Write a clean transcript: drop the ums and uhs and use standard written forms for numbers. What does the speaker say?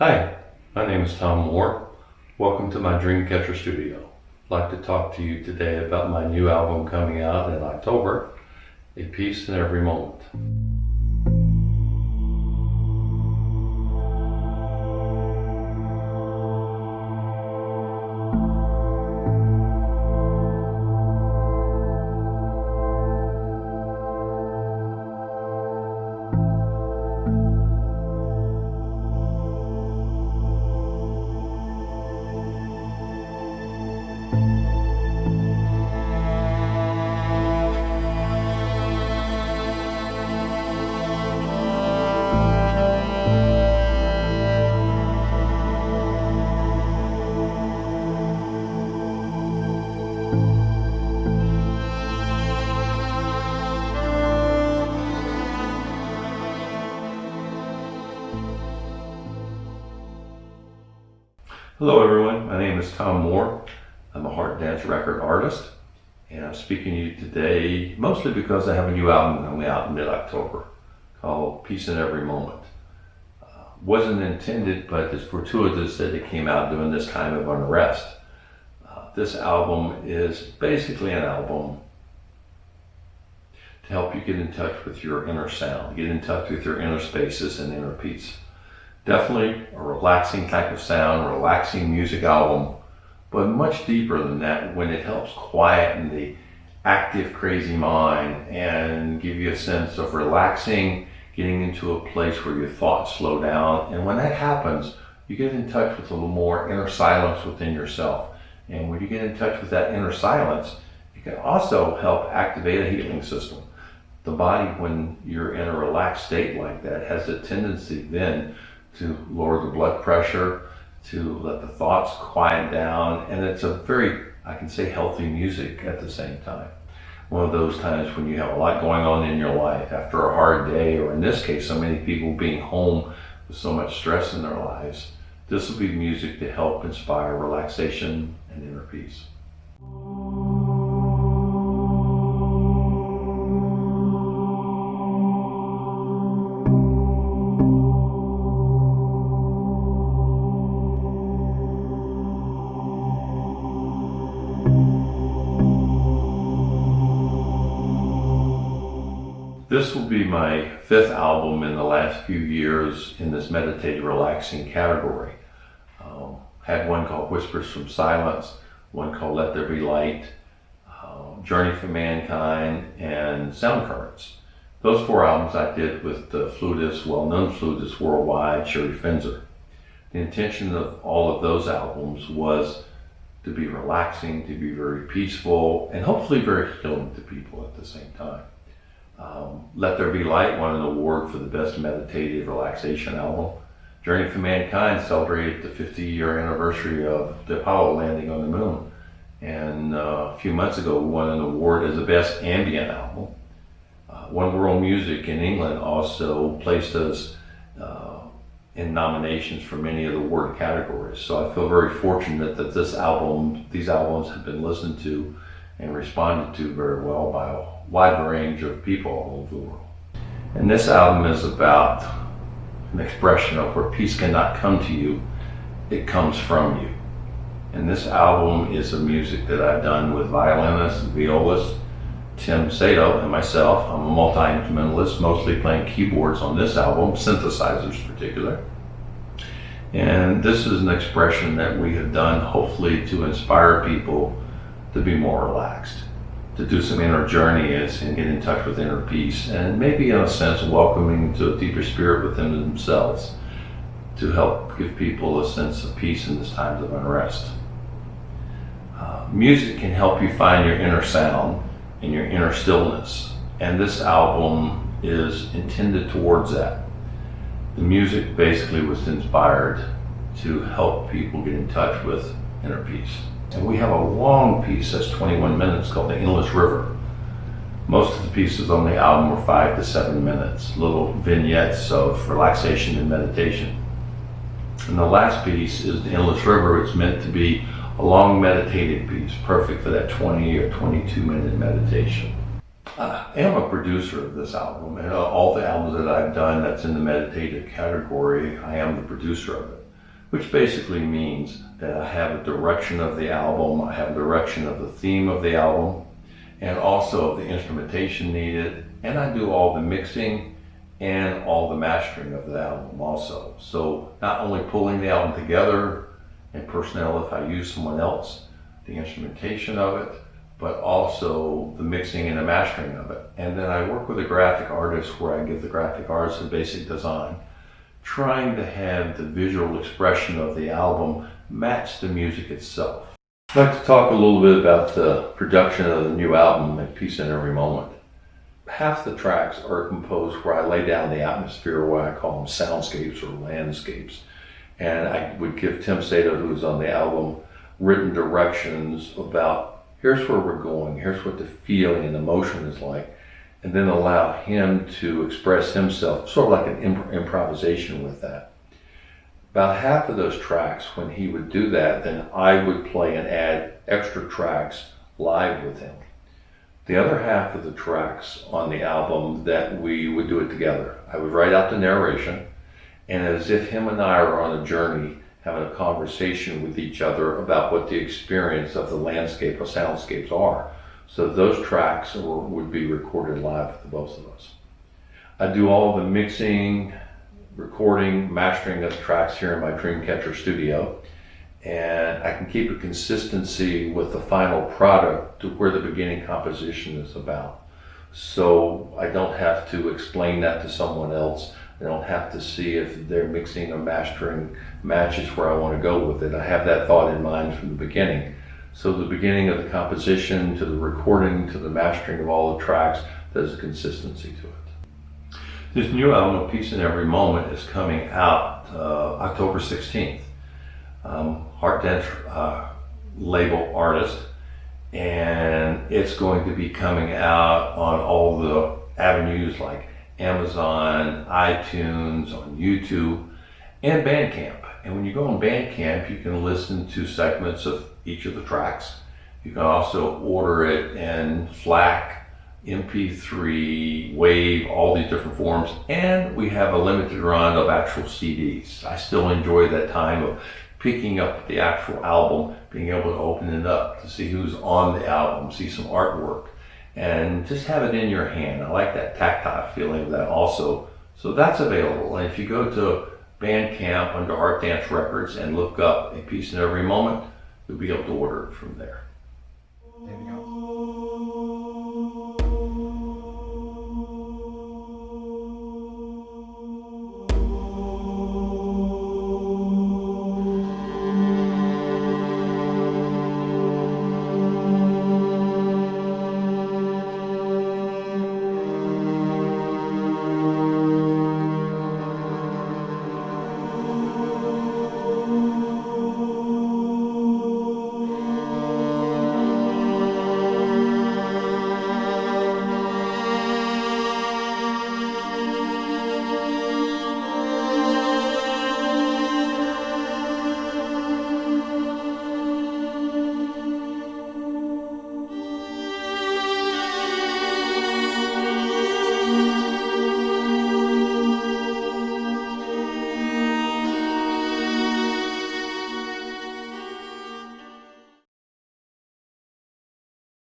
Hi, my name is Tom Moore. Welcome to my Dreamcatcher studio. I'd like to talk to you today about my new album coming out in October, A Piece in Every Moment. Hello everyone, my name is Tom Moore. I'm a heart dance record artist, and I'm speaking to you today mostly because I have a new album coming out in mid-October called Peace in Every Moment. Wasn't intended, but it's fortuitous that it came out during this time of unrest. This album is basically an album to help you get in touch with your inner sound, get in touch with your inner spaces and inner peace. Definitely a relaxing type of sound, relaxing music album, but much deeper than that when it helps quieten the active, crazy mind and give you a sense of relaxing, getting into a place where your thoughts slow down. And when that happens, you get in touch with a little more inner silence within yourself. And when you get in touch with that inner silence, it can also help activate a healing system. The body, when you're in a relaxed state like that, has a tendency then to lower the blood pressure, to let the thoughts quiet down, and it's a very, I can say, healthy music at the same time. One of those times when you have a lot going on in your life after a hard day, or in this case, so many people being home with so much stress in their lives, this will be music to help inspire relaxation and inner peace. This will be my fifth album in the last few years in this meditative relaxing category. Had one called Whispers from Silence, one called Let There Be Light, Journey for Mankind, and Sound Currents. Those four albums I did with the flutist, well-known flutist worldwide, Sherry Finzer. The intention of all of those albums was to be relaxing, to be very peaceful, and hopefully very healing to people at the same time. Let There Be Light won an award for the best meditative relaxation album. Journey for Mankind celebrated the 50-year anniversary of the Apollo landing on the moon. And a few months ago, we won an award as the best ambient album. One World Music in England also placed us in nominations for many of the award categories. So I feel very fortunate that these albums have been listened to and responded to very well by a wide range of people all over the world. And this album is about an expression of where peace cannot come to you, it comes from you. And this album is a music that I've done with violinist and violist Tim Sadow and myself. I'm a multi-instrumentalist, mostly playing keyboards on this album, synthesizers in particular. And this is an expression that we have done hopefully to inspire people to be more relaxed, to do some inner journeys and get in touch with inner peace, and maybe in a sense welcoming to a deeper spirit within themselves to help give people a sense of peace in this times of unrest. Music can help you find your inner sound and your inner stillness, and this album is intended towards that. The music basically was inspired to help people get in touch with inner peace. And we have a long piece that's 21 minutes called The Endless River. Most of the pieces on the album are 5 to 7 minutes, little vignettes of relaxation and meditation. And the last piece is The Endless River. It's meant to be a long meditative piece, perfect for that 20 or 22 minute meditation. I am a producer of this album, and all the albums that I've done that's in the meditative category, I am the producer of it. which basically means that I have a direction of the album, I have a direction of the theme of the album, and also of the instrumentation needed, and I do all the mixing and all the mastering of the album also. So not only pulling the album together and personnel if I use someone else, the instrumentation of it, but also the mixing and the mastering of it. And then I work with a graphic artist where I give the graphic artist a basic design, trying to have the visual expression of the album match the music itself. I'd like to talk a little bit about the production of the new album, A Piece in Every Moment. Half the tracks are composed where I lay down the atmosphere, what I call them soundscapes or landscapes. And I would give Tim Sadow, who's on the album, written directions about here's where we're going, here's what the feeling and emotion is like, and then allow him to express himself, sort of like an improvisation with that. About half of those tracks, when he would do that, then I would play and add extra tracks live with him. The other half of the tracks on the album, that we would do it together. I would write out the narration, and as if him and I are on a journey, having a conversation with each other about what the experience of the landscape or soundscapes are. So those tracks would be recorded live with the both of us. I do all the mixing, recording, mastering of the tracks here in my Dreamcatcher studio, and I can keep a consistency with the final product to where the beginning composition is about. So I don't have to explain that to someone else. I don't have to see if their mixing or mastering matches where I want to go with it. I have that thought in mind from the beginning. So the beginning of the composition to the recording to the mastering of all the tracks, there's a consistency to it. This new album, A Piece in Every Moment, is coming out October 16th. Heart Dance label artist, and it's going to be coming out on all the avenues like Amazon, iTunes, on YouTube, and Bandcamp. And when you go on Bandcamp, you can listen to segments of each of the tracks. You can also order it in FLAC, MP3, WAVE, all these different forms, and we have a limited run of actual CDs. I still enjoy that time of picking up the actual album, being able to open it up to see who's on the album, see some artwork, and just have it in your hand. I like that tactile feeling of that also. So that's available. And if you go to Bandcamp under Art Dance Records and look up A Piece in Every Moment, you'll be able to order it from there. There we go.